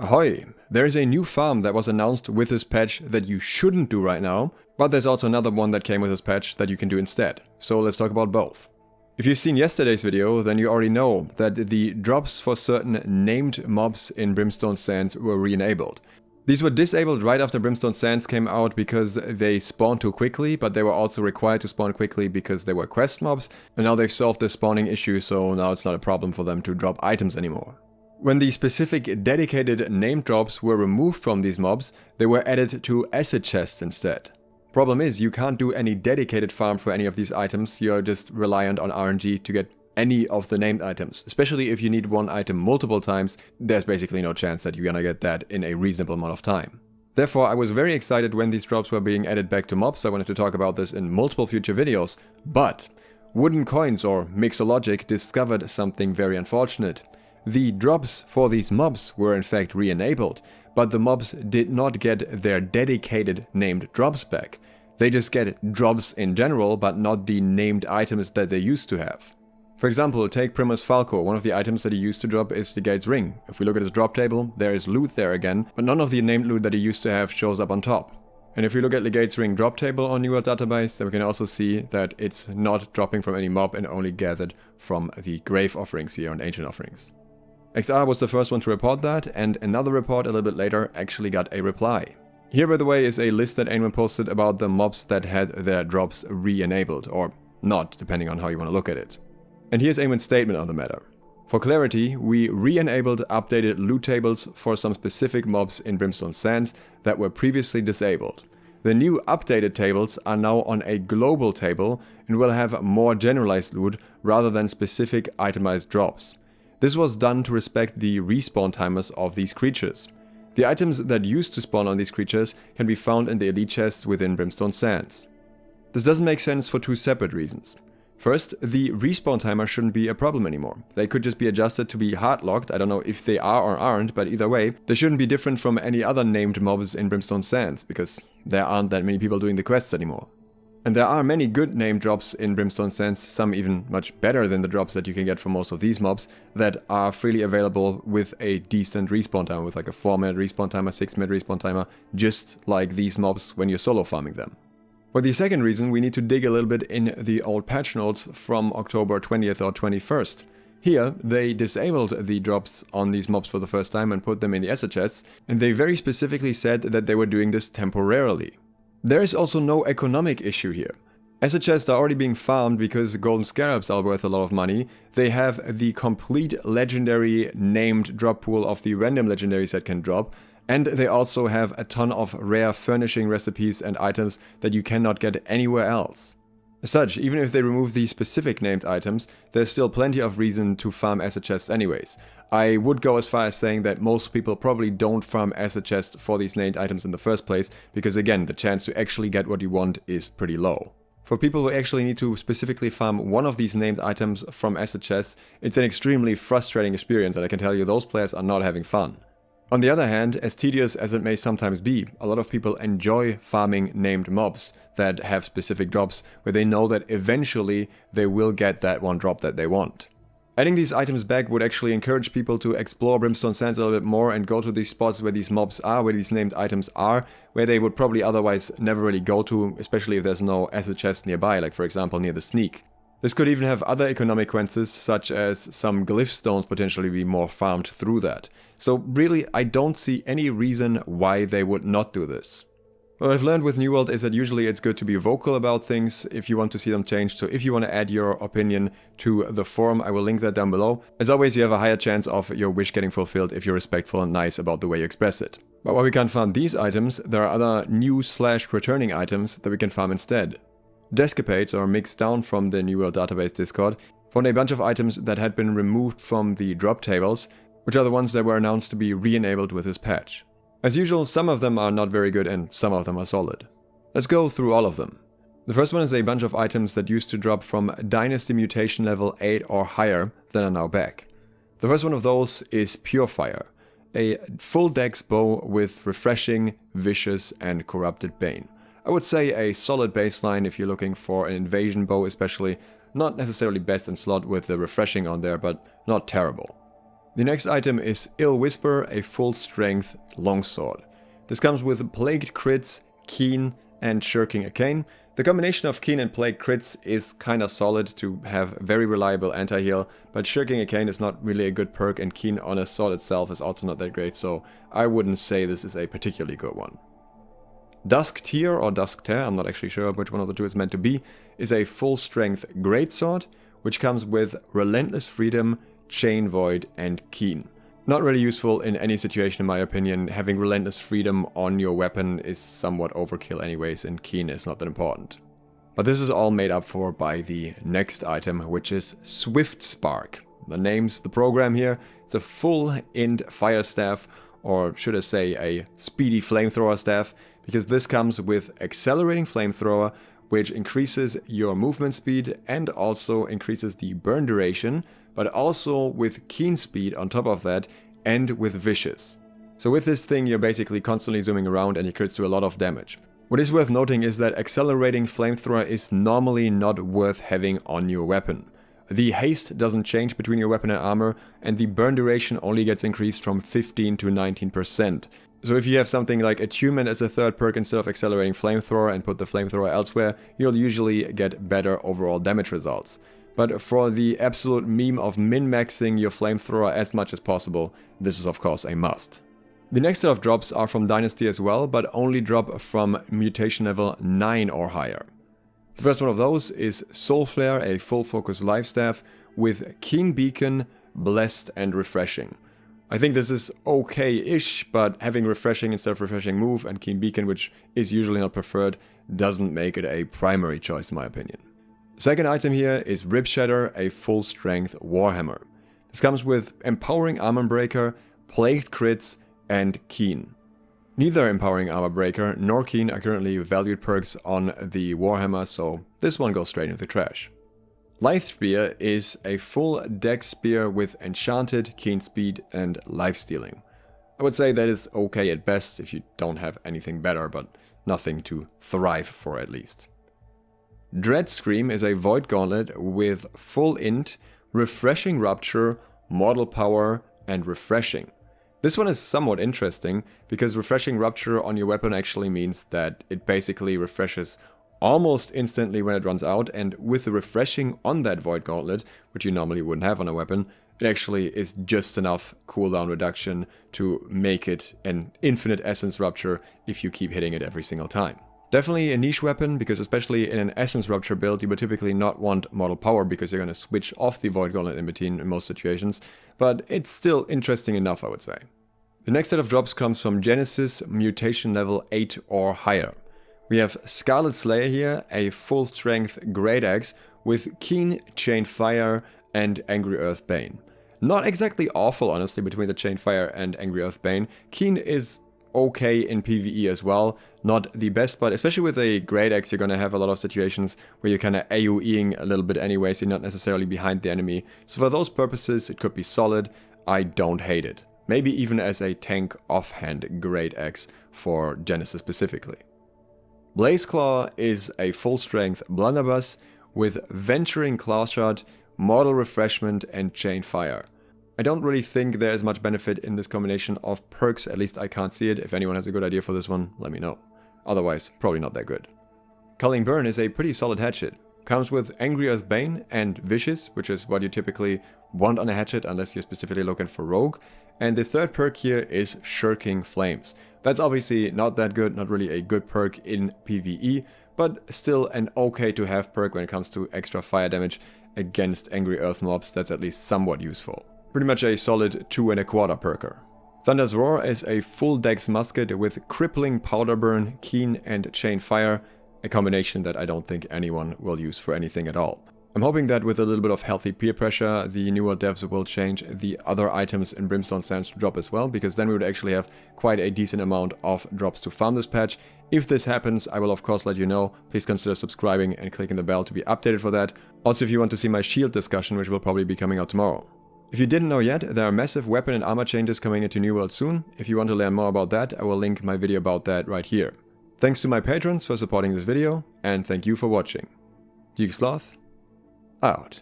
Ahoy! There is a new farm that was announced with this patch that you shouldn't do right now, but there's also another one that came with this patch that you can do instead. So let's talk about both. If you've seen yesterday's video, then you already know that the drops for certain named mobs in Brimstone Sands were re-enabled. These were disabled right after Brimstone Sands came out because they spawned too quickly, but they were also required to spawn quickly because they were quest mobs, and now they've solved the spawning issue, so now it's not a problem for them to drop items anymore. When the specific dedicated name drops were removed from these mobs, they were added to acid chests instead. Problem is, you can't do any dedicated farm for any of these items, you're just reliant on RNG to get any of the named items. Especially if you need one item multiple times, there's basically no chance that you're gonna get that in a reasonable amount of time. Therefore, I was very excited when these drops were being added back to mobs. I wanted to talk about this in multiple future videos, but Wooden Coins or Mixologic discovered something very unfortunate. The drops for these mobs were in fact re-enabled, but the mobs did not get their dedicated named drops back. They just get drops in general, but not the named items that they used to have. For example, take Primus Falco. One of the items that he used to drop is Legate's Ring. If we look at his drop table, there is loot there again, but none of the named loot that he used to have shows up on top. And if we look at Legate's Ring drop table on New World Database, then we can also see that it's not dropping from any mob and only gathered from the grave offerings here and ancient offerings. XR was the first one to report that, and another report a little bit later actually got a reply. Here, by the way, is a list that Ainman posted about the mobs that had their drops re-enabled, or not, depending on how you want to look at it. And here's Ainman's statement on the matter. For clarity, we re-enabled updated loot tables for some specific mobs in Brimstone Sands that were previously disabled. The new updated tables are now on a global table and will have more generalized loot rather than specific itemized drops. This was done to respect the respawn timers of these creatures. The items that used to spawn on these creatures can be found in the elite chests within Brimstone Sands. This doesn't make sense for two separate reasons. First, the respawn timer shouldn't be a problem anymore. They could just be adjusted to be hard-locked. I don't know if they are or aren't, but either way, they shouldn't be different from any other named mobs in Brimstone Sands, because there aren't that many people doing the quests anymore. And there are many good name drops in Brimstone Sands, some even much better than the drops that you can get from most of these mobs, that are freely available with a decent respawn time, with like a 4-minute respawn timer, 6-minute respawn timer, just like these mobs when you're solo farming them. For the second reason, we need to dig a little bit in the old patch notes from October 20th or 21st. Here, they disabled the drops on these mobs for the first time and put them in the acid chests, and they very specifically said that they were doing this temporarily. There is also no economic issue here. Acid chests are already being farmed because golden scarabs are worth a lot of money. They have the complete legendary named drop pool of the random legendaries that can drop, and they also have a ton of rare furnishing recipes and items that you cannot get anywhere else. As such, even if they remove the specific named items, there's still plenty of reason to farm acid chests anyways. I would go as far as saying that most people probably don't farm acid chests for these named items in the first place, because again, the chance to actually get what you want is pretty low. For people who actually need to specifically farm one of these named items from acid chests, it's an extremely frustrating experience, and I can tell you those players are not having fun. On the other hand, as tedious as it may sometimes be, a lot of people enjoy farming named mobs that have specific drops where they know that eventually they will get that one drop that they want. Adding these items back would actually encourage people to explore Brimstone Sands a little bit more and go to these spots where these mobs are, where these named items are, where they would probably otherwise never really go to, especially if there's no acid chest nearby, like for example near the sneak. This could even have other economic consequences, such as some glyph stones potentially be more farmed through that. So really, I don't see any reason why they would not do this. What I've learned with New World is that usually it's good to be vocal about things if you want to see them changed. So if you want to add your opinion to the forum, I will link that down below. As always, you have a higher chance of your wish getting fulfilled if you're respectful and nice about the way you express it. But while we can't farm these items, there are other new/returning items that we can farm instead. Descapades, or mixed down from the New World Database Discord, found a bunch of items that had been removed from the drop tables, which are the ones that were announced to be re-enabled with this patch. As usual, some of them are not very good and some of them are solid. Let's go through all of them. The first one is a bunch of items that used to drop from Dynasty Mutation level 8 or higher that are now back. The first one of those is Purefire, a full dex bow with Refreshing, Vicious and Corrupted Bane. I would say a solid baseline if you're looking for an invasion bow especially, not necessarily best in slot with the Refreshing on there, but not terrible. The next item is Ill Whisper, a full strength longsword. This comes with Plagued Crits, Keen, and Shirking Arcane. The combination of Keen and Plagued Crits is kinda solid to have very reliable anti-heal, but Shirking Arcane is not really a good perk, and Keen on a sword itself is also not that great, so I wouldn't say this is a particularly good one. Dusk Tear or Dusk Tear, I'm not actually sure which one of the two it's meant to be, is a full strength greatsword, which comes with Relentless Freedom, Chain Void, and Keen. Not really useful in any situation in my opinion. Having Relentless Freedom on your weapon is somewhat overkill anyways, and Keen is not that important. But this is all made up for by the next item, which is Swift Spark. The name's the program here. It's a full int fire staff, or should I say a speedy flamethrower staff, because this comes with Accelerating Flamethrower, which increases your movement speed and also increases the burn duration, but also with Keen Speed on top of that, and with Vicious. So with this thing you're basically constantly zooming around and it crits to a lot of damage. What is worth noting is that Accelerating Flamethrower is normally not worth having on your weapon. The haste doesn't change between your weapon and armor, and the burn duration only gets increased from 15 to 19%. So if you have something like Attunement as a third perk instead of Accelerating Flamethrower and put the flamethrower elsewhere, you'll usually get better overall damage results. But for the absolute meme of min-maxing your flamethrower as much as possible, this is of course a must. The next set of drops are from Dynasty as well, but only drop from mutation level 9 or higher. The first one of those is Soul Flare, a full focus lifestaff with Keen Beacon, Blessed, and Refreshing. I think this is okay-ish, but having Refreshing instead of Refreshing Move and Keen Beacon, which is usually not preferred, doesn't make it a primary choice in my opinion. Second item here is Rib Shatter, a full strength Warhammer. This comes with Empowering Armor Breaker, Plagued Crits, and Keen. Neither Empowering Armor Breaker nor Keen are currently valued perks on the Warhammer, so this one goes straight into the trash. Lithe Spear is a full dex spear with Enchanted, Keen Speed, and Lifestealing. I would say that is okay at best if you don't have anything better, but nothing to thrive for at least. Dread Scream is a Void Gauntlet with full int, Refreshing Rupture, Mortal Power, and Refreshing. This one is somewhat interesting, because Refreshing Rupture on your weapon actually means that it basically refreshes almost instantly when it runs out, and with the Refreshing on that Void Gauntlet, which you normally wouldn't have on a weapon, it actually is just enough cooldown reduction to make it an infinite Essence Rupture if you keep hitting it every single time. Definitely a niche weapon, because especially in an Essence Rupture build, you would typically not want Mortal Power because you're going to switch off the Void Gauntlet in between in most situations, but it's still interesting enough, I would say. The next set of drops comes from Genesis, mutation level 8 or higher. We have Scarlet Slayer here, a full strength Great Axe with Keen, Chain Fire, and Angry Earth Bane. Not exactly awful, honestly, between the Chain Fire and Angry Earth Bane. Keen is okay in PvE as well, not the best, but especially with a Great Axe you're gonna have a lot of situations where you're kinda AoEing a little bit anyways, you're not necessarily behind the enemy. So for those purposes it could be solid. I don't hate it. Maybe even as a tank offhand Great Axe for Genesis specifically. Blaze Claw is a full strength blunderbuss with Venturing Clawshot, Mortal Refreshment, and Chain Fire. I don't really think there is much benefit in this combination of perks, at least I can't see it. If anyone has a good idea for this one, let me know. Otherwise, probably not that good. Culling Burn is a pretty solid hatchet. Comes with Angry Earth Bane and Vicious, which is what you typically want on a hatchet unless you're specifically looking for Rogue. And the third perk here is Shirking Flames. That's obviously not that good, not really a good perk in PvE, but still an okay to have perk when it comes to extra fire damage against Angry Earth mobs. That's at least somewhat useful. Pretty much a solid 2 1/4 perker. Thunder's Roar is a full dex musket with Crippling Powder Burn, Keen, and Chain Fire, a combination that I don't think anyone will use for anything at all. I'm hoping that with a little bit of healthy peer pressure, the newer devs will change the other items in Brimstone Sands to drop as well, because then we would actually have quite a decent amount of drops to farm this patch. If this happens, I will of course let you know. Please consider subscribing and clicking the bell to be updated for that. Also, if you want to see my shield discussion, which will probably be coming out tomorrow. If you didn't know yet, there are massive weapon and armor changes coming into New World soon. If you want to learn more about that, I will link my video about that right here. Thanks to my patrons for supporting this video, and thank you for watching. Geeksloth, out.